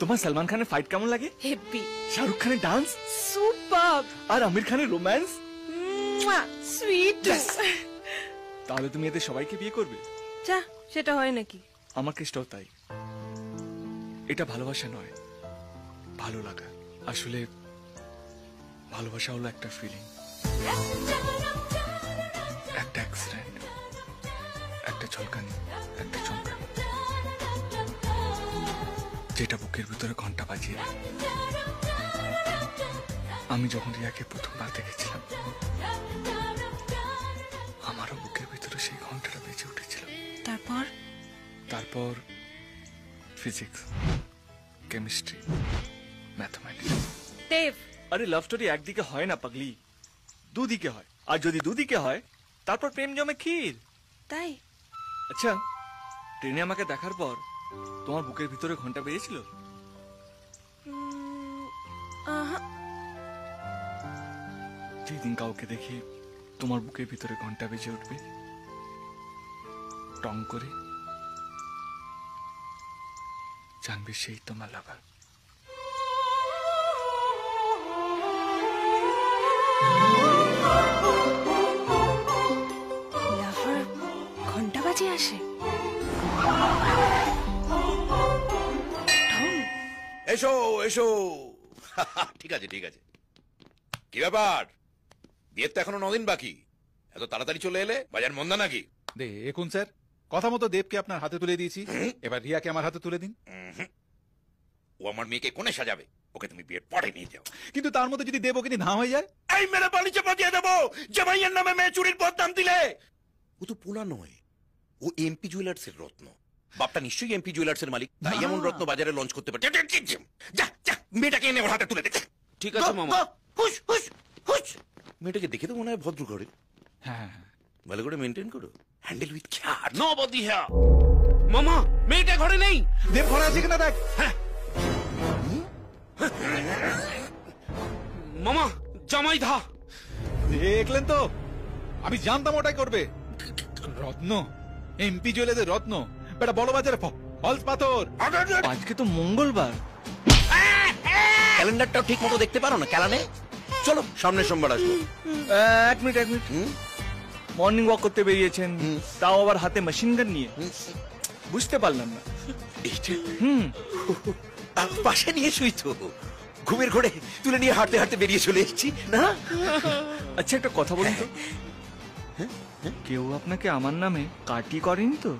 তোমার সলমান খানের ফাইট কেমন লাগে? হেভি। শাহরুখ খানের ডান্স সুপার। আর আমির খানের রোম্যান্স সুইট। তাহলে তুমি এদের সবাইকে বিয়ে করবে? যা, সেটা হয় নাকি? আমার কেসটাও তাই। এটা ভালোবাসা নয়, ভালো লাগা। আসলে ভালোবাসা হলো একটা ফিলিং, একটা অ্যাক্সিডেন্ট, একটা ঝলকানি, একটা চমকানি, যেটা বুকের ভিতরে ঘন্টা বাজিয়ে দেয়। আমি যখন রিয়াকে প্রথমবার দেখেছিলাম, আমারও বুকের ভিতরে সেই ঘন্টাটা বেজে উঠেছিল। তারপর ফিজিক্স, কেমিস্ট্রি, ম্যাথমেটিক্স। দেব, আরে লাভ স্টোরি একদিকে হয় না পাগলি, দুদিকে হয়। আর যদি দুদিকে হয় তারপর প্রেম জমে ক্ষীর। তাই? আচ্ছা, ট্রেনে আমাকে দেখার পর তোমার বুকের ভিতরে ঘন্টা বেজেছিল? যেদিন কাউকে দেখি তোমার বুকের ভিতরে ঘন্টা বেজে উঠবে টং করে, জানবে সেই তোমার লাভার। লাভার ঘন্টা বাজে আসে? এসো এসো। ঠিক আছে ঠিক আছে। কি ব্যাপার, বিয়ের তো এখনো 9 দিন বাকি, এত তাড়াতাড়ি চলে এলে? বাজার মন্দা নাকি? দেখুন স্যার, কথা মতো দেবকে আপনার হাতে তুলে দিয়েছি, এবার রিয়াকে আমার হাতে তুলে দিন। ও আমার মেয়েকে কোণে সাজাবে, ওকে তুমি বিয়ের পরে নিয়ে যাও। কিন্তু তার মধ্যে যদি দেব ওকে না হয়ে যায়? এই মেরে বালি চাপা দিয়ে দেবো, জামাইয়ের নামে মেয়ে চুরির বদনাম দিলে। ও তো পোলা নয়, ও এমপি জুয়েলার্স এর রত্ন। বাপটা নিশ্চয়ই এমপি জুয়েলার্স এর মালিক, তাই এমন রত্ন বাজারে লঞ্চ করতে পারে। যা যা, মেয়েটাকে এনে ওর হাতে তুলে দে। ঠিক আছে মামা। হুশ হুশ হুশ। মেয়েটাকে দেখে তো মনে হয় ভদ্র ঘরে। হ্যাঁ, ভালো করে মেনটেন করো, হ্যান্ডেল উইথ কেয়ার। নো বদি হ্যাঁ মামা, মেয়েটা ঘরে নেই। দেব ঘরে আছে কিনা দেখ। মামা, জামাই ধা। দেখলেন তো, আমি জানতাম ওটাই করবে। রত্ন, এমপি জুয়েলার্সের রত্ন, বেটা বড় বাজারে ফলস পাথর। আজকে তো মঙ্গলবার, ক্যালেন্ডারটাও ঠিক মতো দেখতে পারো না ক্যালানে? চলো সামনের সোমবার আসবো। এক মিনিট মর্নিং ওয়াক করতে বেরিয়েছেন, তাও আবার হাতে মেশিন গান নিয়ে, বুঝতে পারলাম না। পাশে নিয়ে শুই তো, ঘুমের ঘোরে তুলে নিয়ে হাঁটতে হাঁটতে বেরিয়ে চলে এসেছি না। আচ্ছা একটা কথা বলুন তো, কেউ আপনাকে আমার নামে কাটি করেনি তো?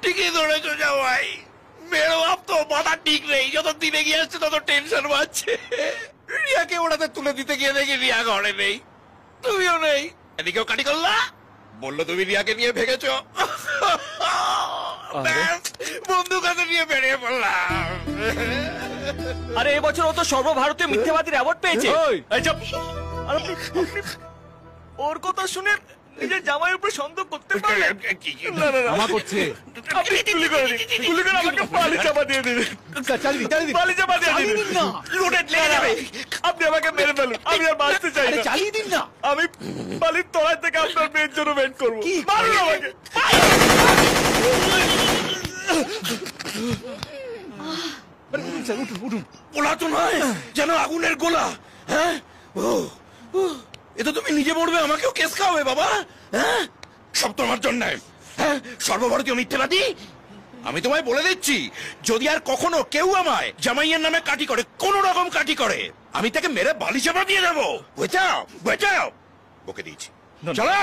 ঠিকই ধরেছো জামাই, মেয়ের বাপ তো মাথা ঠিক নেই, যত দিনে গিয়ে আসছে তত টেনশন বাড়ছে। রিয়াকে ওড়াতে তুলে দিতে গিয়ে দেখি রিয়া ঘরে নেই, তুমিও নেই। এদিকেও কাটি করলা, বললো তুমি রিয়াকে নিয়ে ভেগেছো। বন্দুক হাতে নিয়ে বেরিয়ে পড়লাম। আরে এবছর ও তো সর্বভারতীয় মিথ্যাবাদীর অ্যাওয়ার্ড পেয়েছে। ওর কথা শুনে নিজের জামাইয়ের উপরে সন্দেহ করতে পারলেন? ক্ষমা করছে। আপনি গুলি করে দিন, গুলি করে আমাকে পালি চাপা দিয়ে দিন, পালি চাপা দিয়ে দিন। লুটেড লেগে যাবে। আপনি আমাকে মেরে ফেলুন, আমি আর বাঁচতে চাই না। চালিয়ে দিন না। আমি বালির তলায় থেকে আপনার মেয়ের জন্য ওয়েট করবো। মারুন আমাকে। উঠুন। পোলা তো নয়, যেন আগুনের গোলা। হ্যাঁ, এ তো তুমি নিজে মরবে, আমাকেও কেস খাওয়াবে বাবা। হ্যাঁ, সব তোমার জন্য। হ্যাঁ, সর্বভারতীয় মিথ্যাবাদী। আমি তোমায় বলে দিচ্ছি, যদি আর কখনো কেউ আমায় জামাইয়ের নামে কাটি করে, কোন রকম কাটি করে, আমি তাকে মেরে বালি চাপা দিয়ে দেবো। বেচাও বেচাও, বকে দিয়েছি। চলো।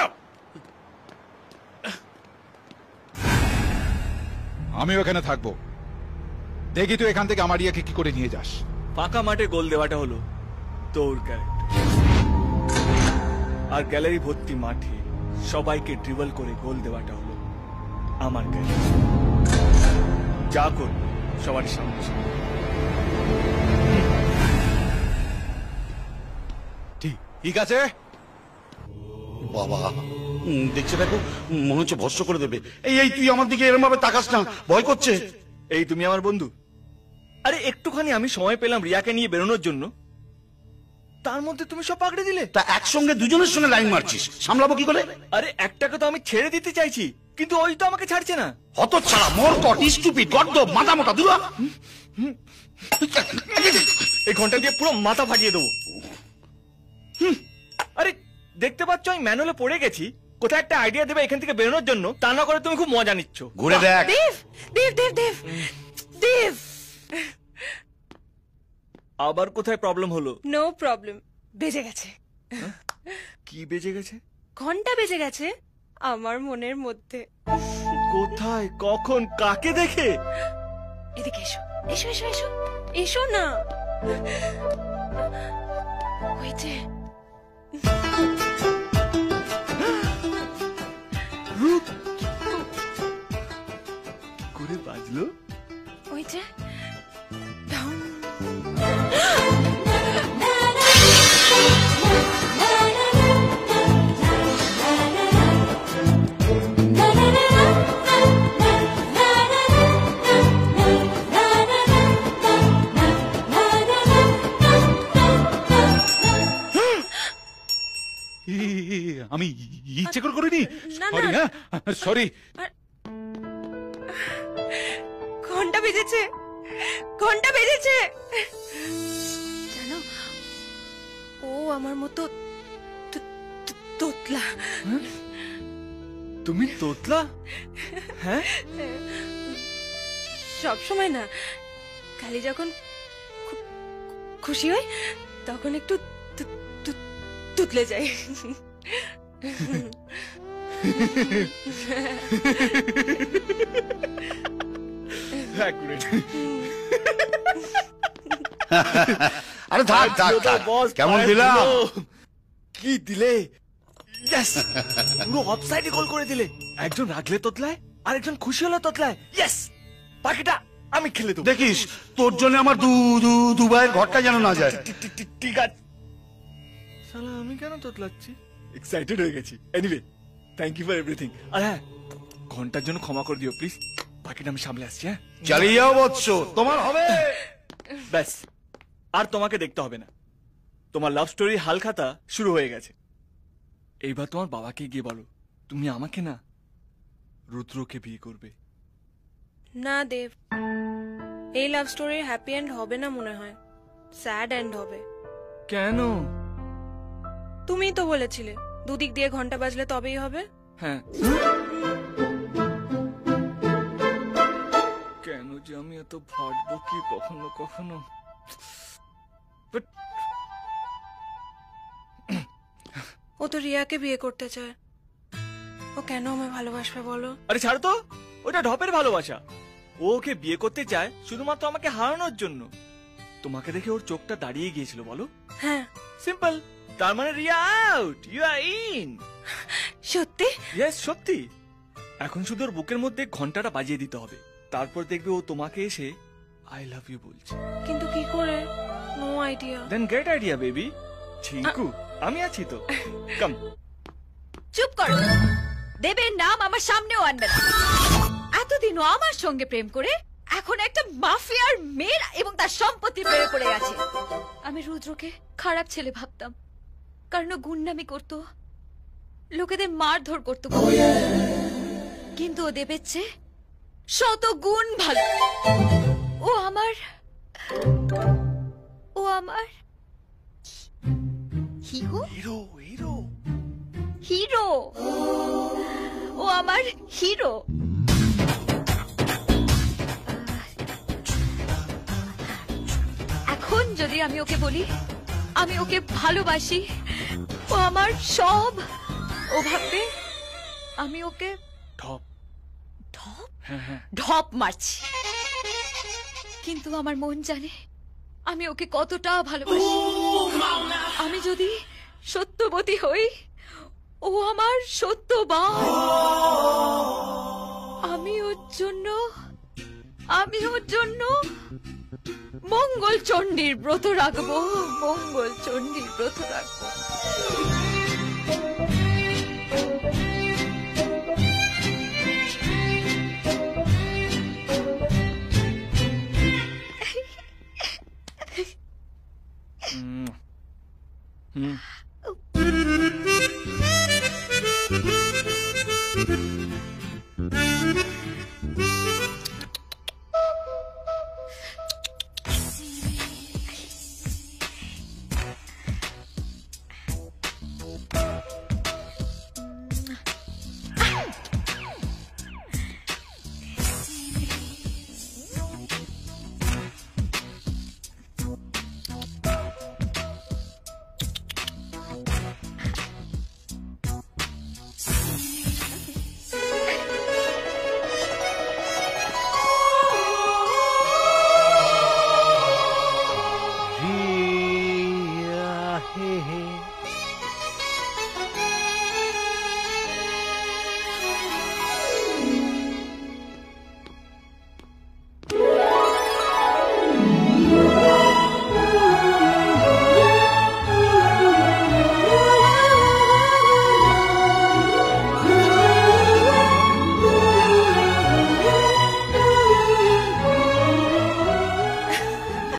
আমি ওখানে থাকবো, দেখি তুই এখান থেকে আমার রিয়াকে কি করে নিয়ে যাস। ফাঁকা মাঠে গোল দেওয়াটা হলো তোর ক্যারেক্টার, আর গ্যালারি ভর্তি মাঠে সবাইকে ড্রিবল করে গোল দেওয়াটা হলো আমার ক্যারেক্টার। যা কর সবার সামনে। ঠিক আছে বাবা, দেখছে দেখো, মনে হচ্ছে ভস্ম করে দেবে। এই তুই আমার দিকে এরকম ভাবে তাকাস না, ভয় করছে। এই তুমি আমার বন্ধু? আরে একটুখানি আমি সময় পেলাম রিয়াকে নিয়ে বেরোনোর জন্য, তার মধ্যে তুমি সব পাকড়ে দিলে। তা একসঙ্গে দুজনের সঙ্গে লাইন মারছিস, সামলাবো কি করে? আরে একটাকে তো আমি ছেড়ে দিতে চাইছি, কিন্তু ওই তো আমাকে ছাড়ছে না। হত ছাড়া মোর কট স্টুপিড গদ্দ মাথা মোটা দুরা। এই ঘন্টা দিয়ে পুরো মাথা ফাটিয়ে দেবো। আরে দেখতে পাচ্ছ আমি ম্যানুয়ালে পড়ে গেছি কোথায় একটা আইডিয়া দেবে এখান থেকে বেরোনোর জন্য, তা না করে তুমি খুব মজা নিচ্ছ। ঘুরে দেখ। দেব দেব দেব দেব দেব, আবার কোথায় প্রবলেম হলো? নো প্রবলেম, বেজে গেছে। কি বেজে গেছে? ঘন্টা বেজে গেছে আমার মনের মধ্যে। কোথায়, কখন, কাকে দেখে? এদিকে এসো এসো এসো এসো এসো না। ওই যে করে বাজলো। ওই যে ঢং। আমি ইচ্ছে করে করিনি। না, সরি। না। হ্যাঁ সরি। ঘন্টা বেজেছে, ঘন্টা বেজেছে। জানো ও আমার মতো তোতলা। তুমি তোতলা? হ্যাঁ, সব সময় না, খালি যখন খুশি হই তখন একটু তুতলে যাই। আরে থাক থাক থাক। কেমন দিলাম? কি দিলে? ইয়েস, পুরো অফসাইডে গোল করে দিলে। একজন রাগলে তোতলায় আর একজন খুশি হলে তোতলায়। ইয়েস, বাকিটা আমি খেলে দেবো। দেখিস তোর জন্য আমার দুবাইয়ের ঘরটা যেন না যায়। ঠিক আছে। শালা আমি কেন তোতলাচ্ছি? এক্সাইটেড হয়ে গেছি। Anyway, thank you for everything. আর হ্যাঁ, ঘন্টার জন্য ক্ষমা করে দিও প্লিজ, বাকিটা আমি সামলে আসছি। হ্যাঁ, চালিয়ে যাও বৎস, তোমার হবে। ব্যাস, আর তোমাকে দেখতে হবে না। তোমার লাভ স্টোরি হালখাতা শুরু হয়ে গেছে। এইবার তোমার বাবাকে গিয়ে বলো তুমি আমাকে না, রুদ্রকে বিয়ে করবে। না দেব, এই লাভ স্টোরির হ্যাপি এন্ড হবে না মনে হয়, স্যাড এন্ড হবে। কেন? তুমিই তো বলেছিলে দুদিক দিয়ে ঘন্টা বাজলে তবেই হবে। হ্যাঁ, কেন যে আমি এত ভাববো কি কখনো কখনো। But ও তো রিয়াকে বিয়ে করতে চায়, ও কেন আমায় ভালোবাসবে বলো? আরে ছাড়ো তো, ওটা ঢপের ভালোবাসা। ও ওকে বিয়ে করতে চায় শুধুমাত্র আমাকে হারানোর জন্য। তোমাকে দেখে ওর চোখটা দাঁড়িয়ে গিয়েছিল বলো। হ্যাঁ, সিম্পল। তার মানে Riya out, you are in. সত্যি? ইয়েস, সত্যি। এখন শুধু ওর বুকের মধ্যে ঘন্টাটা বাজিয়ে দিতে হবে, তারপর দেখবে ও তোমাকে এসে আই লাভ ইউ বলছে। কিন্তু কি করে? No idea. Then great idea baby. Chinku, আমি আছি তো, কাম। চুপ করো। দেবের নাম আমার সামনেও আনবে না। এতদিনও আমার সঙ্গে প্রেম করে এখন একটা মাফিয়ার মেয়ের এবং তার সম্পত্তি প্রেমে পড়ে গেছে। আমি রুদ্রকে খারাপ ছেলে ভাবতাম, কারণ ও গুন্ডামি করতো, লোকেদের মারধর করতো, কিন্তু ও দেবের চেয়ে 100 গুণ ভালো। ও আমার হিরো। Hero, hero, hero. ও আমার হিরো। এখন যদি আমি ওকে বলি আমি ওকে ভালোবাসি, ও আমার সব, ও ভাববে আমি ওকে ঢপ ঢপ হ্যাঁ হ্যাঁ ঢপ মারছি। কিন্তু আমার মন জানে আমি ওকে কতটা ভালোবাসি। আমি যদি সত্যবতী হই, ও আমার সত্যবান। আমি ওর জন্য মঙ্গল চণ্ডীর ব্রত রাখবো, মঙ্গল চণ্ডীর ব্রত রাখবো।